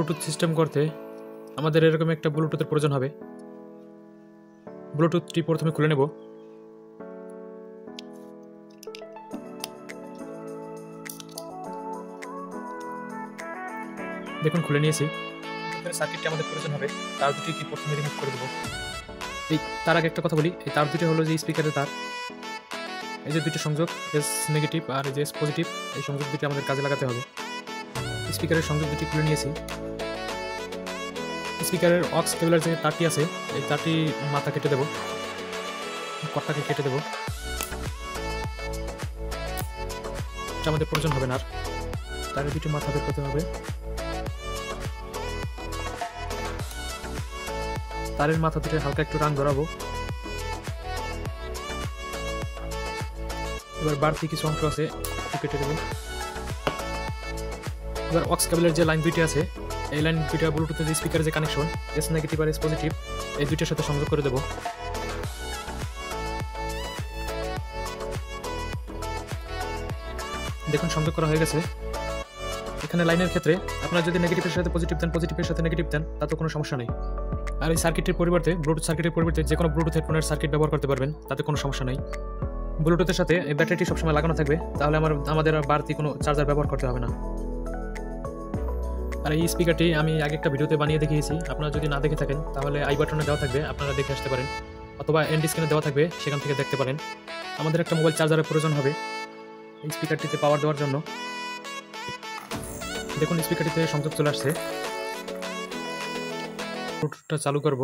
Bluetooth system করতে আমাদের এরকম একটা ব্লুটুথের প্রয়োজন হবে। ব্লুটুথটি প্রথমে খুলে নেব। দেখুন খুলে নিয়েছি। সার্কিটটি আমাদের প্রয়োজন হবে, তার দুটি কি প্রথমে রিমুভ করে দেবো। তার আগে একটা কথা বলি, এই তার দুটি হলো যে স্পিকারের তার, এই যে দুটি সংযোগ এস নেগেটিভ আর এই যে এস পজিটিভ, এই সংযোগ দুটি আমাদের কাজে লাগাতে হবে। স্পিকারের সংযোগ দুটি খুলে নিয়েছি। স্পিকারের অক্স কেবলের যে তারটি আছে, এই তারটি মাথা কেটে দেবো, কটটাকে কেটে দেবো। এটা আমাদের প্রয়োজন হবে না, আর তারের দুটি মাথা বের করতে হবে। তারের মাথা দুটি হালকা একটু রাং ধরাবো। এবার বাড়তি কিছু অংশ আছে কেটে দেবো। এবার অক্স কেবলের যে লাইন দুইটি আছে, এই লাইন দুইটা ব্লুটুথের যে স্পিকারের যে কানেকশন এস নেগেটিভ আর এস পজিটিভ, এই দুইটার সাথে সংযোগ করে দেবো। দেখুন সংযোগ করা হয়ে গেছে। এখানে লাইনের ক্ষেত্রে আপনারা যদি নেগেটিভের সাথে পজিটিভ দেন, পজিটিভের সাথে নেগেটিভ দেন, তাতে কোনো সমস্যা নেই। আর এই সার্কিটের পরিবর্তে ব্লুটুথ সার্কিটের পরিবর্তে যে কোনো ব্লুটুথ হেডফোনের সার্কিট ব্যবহার করতে পারবেন, তাতে কোনো সমস্যা নেই। ব্লুটুথের সাথে এই ব্যাটারিটি সবসময় লাগানো থাকবে, তাহলে আমাদের আর বাড়তি কোনো চার্জার ব্যবহার করতে হবে না। আর এই স্পিকারটি আমি আগে একটা ভিডিওতে বানিয়ে দেখিয়েছি, আপনারা যদি না দেখে থাকেন তাহলে আই বাটনে দেওয়া থাকবে, আপনারা দেখে আসতে পারেন, অথবা এন্ড স্ক্রিনে দেওয়া থাকবে, সেখান থেকে দেখতে পারেন। আমাদের একটা মোবাইল চার্জারের প্রয়োজন হবে এই স্পিকারটিতে পাওয়ার দেওয়ার জন্য। দেখুন স্পিকারটিতে সংযোগ চলে আসছে। ব্লুটুথটা চালু করব।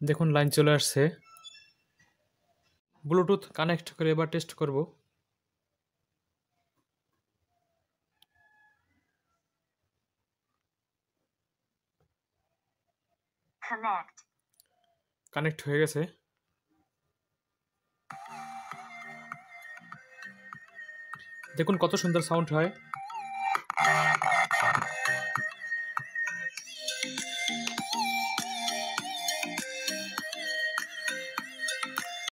দেখুন লাইন চলে আসছে। ব্লুটুথ কানেক্ট করে এবার টেস্ট করব। কানেক্ট হয়ে গেছে। দেখুন কত সুন্দর সাউন্ড হয়।